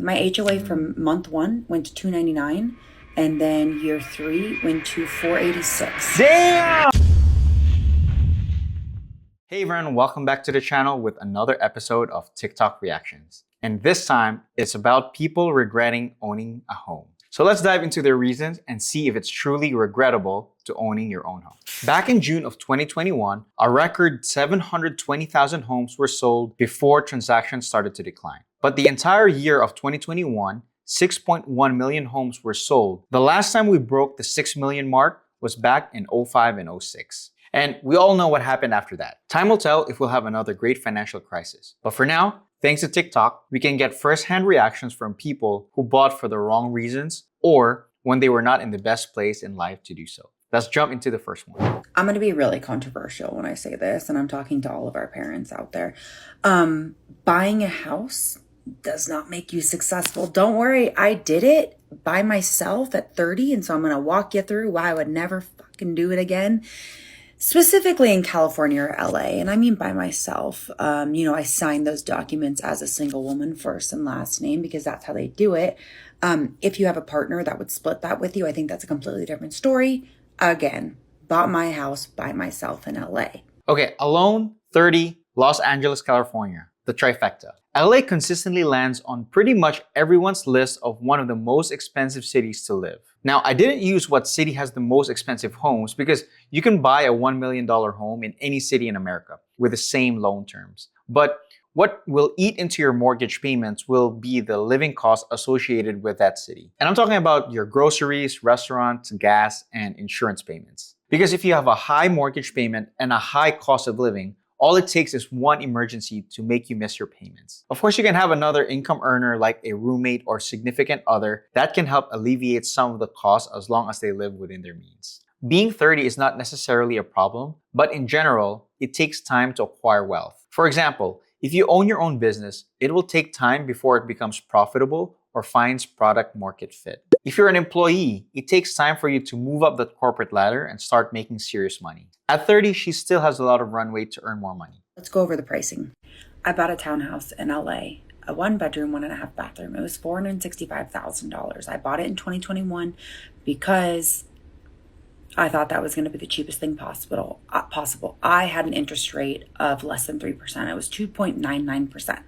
My HOA from month 1 went to $299, and then year 3 went to $486. Damn! Hey everyone, welcome back to the channel with another episode of TikTok Reactions. And this time, it's about people regretting owning a home. So let's dive into their reasons and see if it's truly regrettable to owning your own home. Back in June of 2021, a record 720,000 homes were sold before transactions started to decline. But the entire year of 2021, 6.1 million homes were sold. The last time we broke the 6 million mark was back in 05 and 06. And we all know what happened after that. Time will tell if we'll have another great financial crisis. But for now, thanks to TikTok, we can get first-hand reactions from people who bought for the wrong reasons or when they were not in the best place in life to do so. Let's jump into the first one. I'm going to be really controversial when I say this, and I'm talking to all of our parents out there. Buying a house does not make you successful. Don't worry, I did it by myself at 30, and so I'm going to walk you through why I would never fucking do it again. Specifically in California or LA, and I mean by myself. I signed those documents as a single woman, first and last name, because that's how they do it. If you have a partner that would split that with you, I think that's a completely different story. Again, bought my house by myself in LA. Okay, alone, 30, Los Angeles, California, the trifecta. LA consistently lands on pretty much everyone's list of one of the most expensive cities to live. Now, I didn't use what city has the most expensive homes because you can buy a $1 million home in any city in America with the same loan terms. But what will eat into your mortgage payments will be the living costs associated with that city. And I'm talking about your groceries, restaurants, gas, and insurance payments. Because if you have a high mortgage payment and a high cost of living, all it takes is one emergency to make you miss your payments. Of course, you can have another income earner like a roommate or significant other that can help alleviate some of the costs as long as they live within their means. Being 30 is not necessarily a problem, but in general, it takes time to acquire wealth. For example, if you own your own business, it will take time before it becomes profitable or finds product market fit. If you're an employee, it takes time for you to move up the corporate ladder and start making serious money. At 30, she still has a lot of runway to earn more money. Let's go over the pricing. I bought a townhouse in LA, a 1-bedroom, 1.5 bathroom. It was $465,000. I bought it in 2021 because I thought that was going to be the cheapest thing possible. I had an interest rate of less than 3%. It was 2.99%.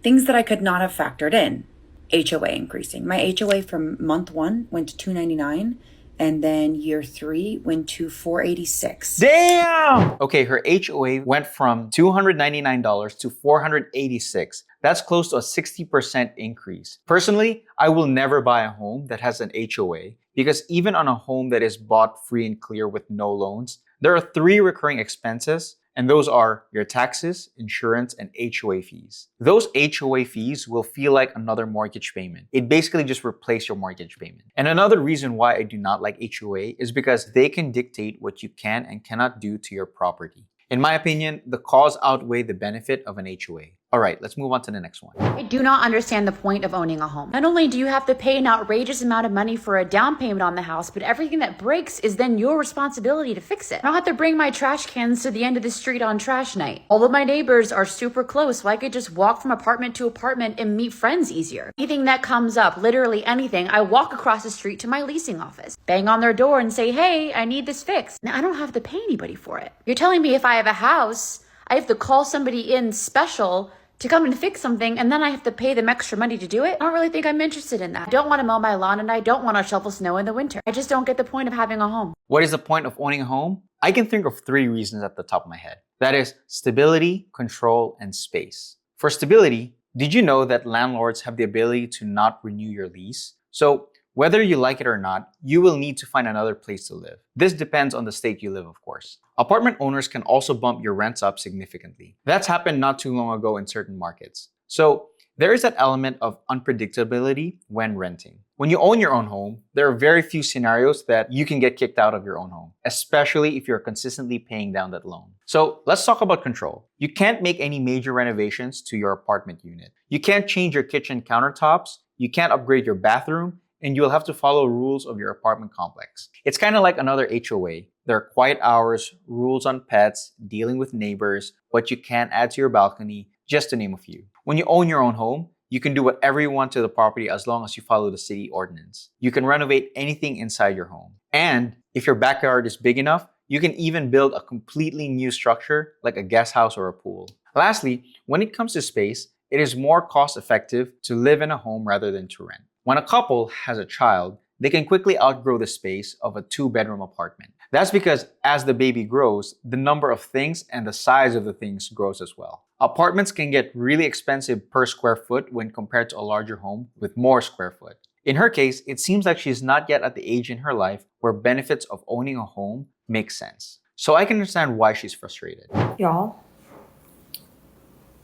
Things that I could not have factored in. HOA increasing. My HOA from month 1 went to $299, and then year 3 went to $486. Damn! Okay, her HOA went from $299 to $486. That's close to a 60% increase. Personally, I will never buy a home that has an HOA because even on a home that is bought free and clear with no loans, there are 3 recurring expenses, and those are your taxes, insurance, and HOA fees. Those HOA fees will feel like another mortgage payment. It basically just replaces your mortgage payment. And another reason why I do not like HOA is because they can dictate what you can and cannot do to your property. In my opinion, the costs outweigh the benefit of an HOA. All right, let's move on to the next one. I do not understand the point of owning a home. Not only do you have to pay an outrageous amount of money for a down payment on the house, but everything that breaks is then your responsibility to fix it. I don't have to bring my trash cans to the end of the street on trash night. All of my neighbors are super close, so I could just walk from apartment to apartment and meet friends easier. Anything that comes up, literally anything, I walk across the street to my leasing office, bang on their door and say, hey, I need this fixed. Now, I don't have to pay anybody for it. You're telling me if I have a house, I have to call somebody in special to come and fix something, and then I have to pay them extra money to do it? I don't really think I'm interested in that. I don't want to mow my lawn, and I don't want to shovel snow in the winter. I just don't get the point of having a home. What is the point of owning a home? I can think of 3 reasons at the top of my head. That is stability, control, and space. For stability, did you know that landlords have the ability to not renew your lease? So whether you like it or not, you will need to find another place to live. This depends on the state you live, of course. Apartment owners can also bump your rents up significantly. That's happened not too long ago in certain markets. So there is that element of unpredictability when renting. When you own your own home, there are very few scenarios that you can get kicked out of your own home, especially if you're consistently paying down that loan. So let's talk about control. You can't make any major renovations to your apartment unit. You can't change your kitchen countertops. You can't upgrade your bathroom. And you'll have to follow rules of your apartment complex. It's kind of like another HOA. There are quiet hours, rules on pets, dealing with neighbors, what you can't add to your balcony, just to name a few. When you own your own home, You can do whatever you want to the property as long as you follow the city ordinance. You can renovate anything inside your home. And if your backyard is big enough, you can even build a completely new structure like a guest house or a pool. Lastly, when it comes to space, it is more cost-effective to live in a home rather than to rent. When a couple has a child, they can quickly outgrow the space of a 2-bedroom apartment. That's because as the baby grows, the number of things and the size of the things grows as well. Apartments can get really expensive per square foot when compared to a larger home with more square foot. In her case, it seems like she's not yet at the age in her life where benefits of owning a home make sense. So I can understand why she's frustrated. Y'all,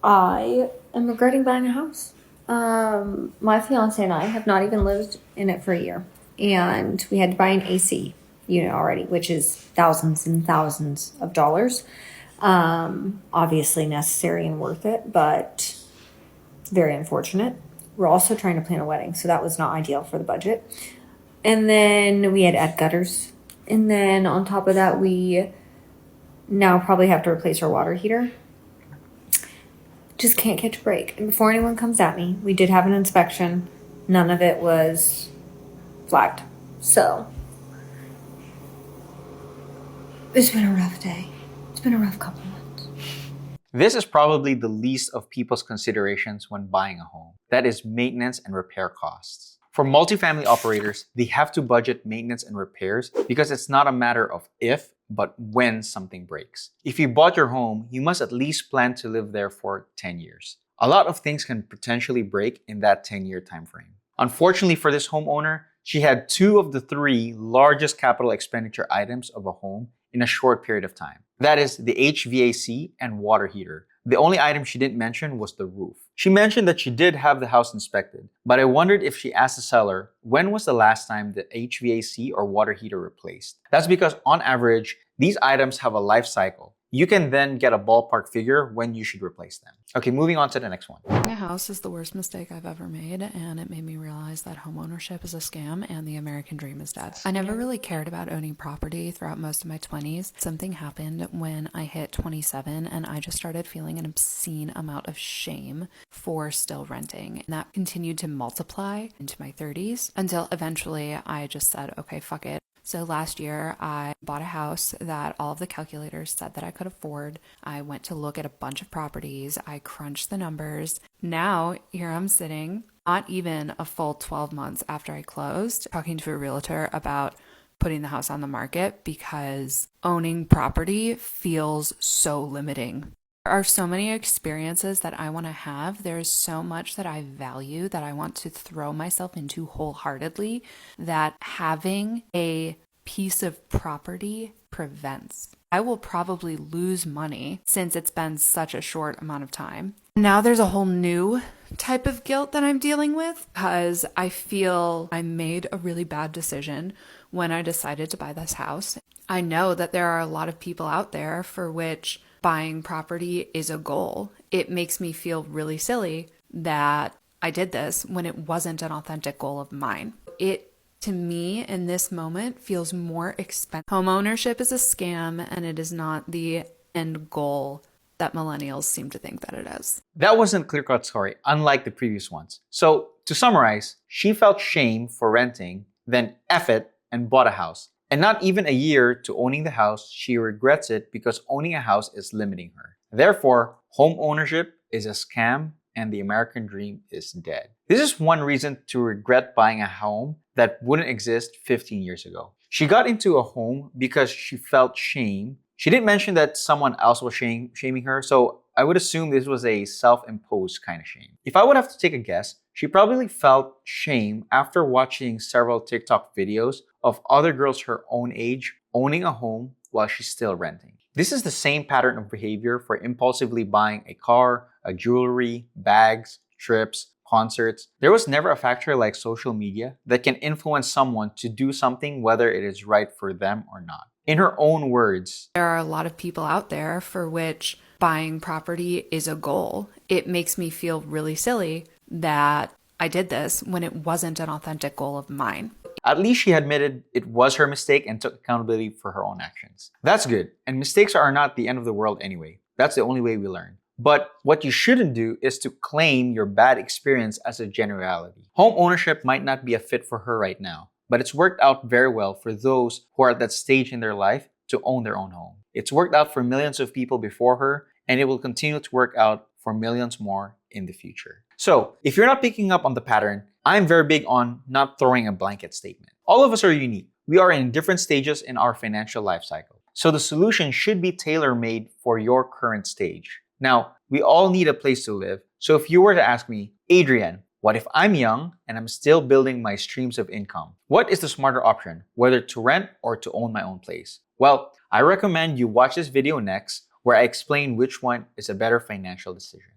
I am regretting buying a house. My fiance and I have not even lived in it for a year. And we had to buy an AC unit already, which is thousands and thousands of dollars. Obviously necessary and worth it, but very unfortunate. We're also trying to plan a wedding, so that was not ideal for the budget. And then we had gutters. And then on top of that, we now probably have to replace our water heater. Just can't catch a break. And before anyone comes at me, we did have an inspection. None of it was flagged. So it's been a rough day. It's been a rough couple months. This is probably the least of people's considerations when buying a home. That is maintenance and repair costs. For multifamily operators, they have to budget maintenance and repairs because it's not a matter of if, but when something breaks. If you bought your home, you must at least plan to live there for 10 years. A lot of things can potentially break in that 10-year time frame. Unfortunately for this homeowner, she had 2 of the 3 largest capital expenditure items of a home in a short period of time. That is the HVAC and water heater. The only item she didn't mention was the roof. She mentioned that she did have the house inspected, but I wondered if she asked the seller when was the last time the HVAC or water heater replaced. That's because on average, these items have a life cycle. You can then get a ballpark figure when you should replace them. Okay, moving on to the next one. Buying a house is the worst mistake I've ever made, and it made me realize that homeownership is a scam and the American dream is dead. I never really cared about owning property throughout most of my 20s. Something happened when I hit 27 and I just started feeling an obscene amount of shame for still renting. And that continued to multiply into my 30s until eventually I just said, okay, fuck it. So last year, I bought a house that all of the calculators said that I could afford. I went to look at a bunch of properties. I crunched the numbers. Now, here I'm sitting, not even a full 12 months after I closed, talking to a realtor about putting the house on the market because owning property feels so limiting. There are so many experiences that I want to have. There is so much that I value that I want to throw myself into wholeheartedly that having a piece of property prevents. I will probably lose money since it's been such a short amount of time. Now there's a whole new type of guilt that I'm dealing with because I feel I made a really bad decision when I decided to buy this house. I know that there are a lot of people out there for which buying property is a goal. It makes me feel really silly that I did this when it wasn't an authentic goal of mine. It, to me, in this moment, feels more expensive. Homeownership is a scam, and it is not the end goal that millennials seem to think that it is. That wasn't a clear-cut story, unlike the previous ones. So, to summarize, she felt shame for renting, then F it, and bought a house. And not even a year to owning the house, she regrets it because owning a house is limiting her. Therefore, home ownership is a scam and the American dream is dead. This is one reason to regret buying a home that wouldn't exist 15 years ago. She got into a home because she felt shame. She didn't mention that someone else was shaming her, so I would assume this was a self-imposed kind of shame. If I would have to take a guess, she probably felt shame after watching several TikTok videos of other girls her own age owning a home while she's still renting. This is the same pattern of behavior for impulsively buying a car, a jewelry, bags, trips, concerts. There was never a factor like social media that can influence someone to do something whether it is right for them or not. In her own words, there are a lot of people out there for which buying property is a goal. It makes me feel really silly that I did this when it wasn't an authentic goal of mine. At least she admitted it was her mistake and took accountability for her own actions. That's good, and mistakes are not the end of the world anyway. That's the only way we learn. But what you shouldn't do is to claim your bad experience as a generality. Home ownership might not be a fit for her right now, but it's worked out very well for those who are at that stage in their life to own their own home. It's worked out for millions of people before her, and it will continue to work out for millions more in the future. So, if you're not picking up on the pattern, I'm very big on not throwing a blanket statement. All of us are unique. We are in different stages in our financial life cycle. So the solution should be tailor-made for your current stage. Now, we all need a place to live. So if you were to ask me, Adrian, what if I'm young and I'm still building my streams of income? What is the smarter option, whether to rent or to own my own place? Well, I recommend you watch this video next, where I explain which one is a better financial decision.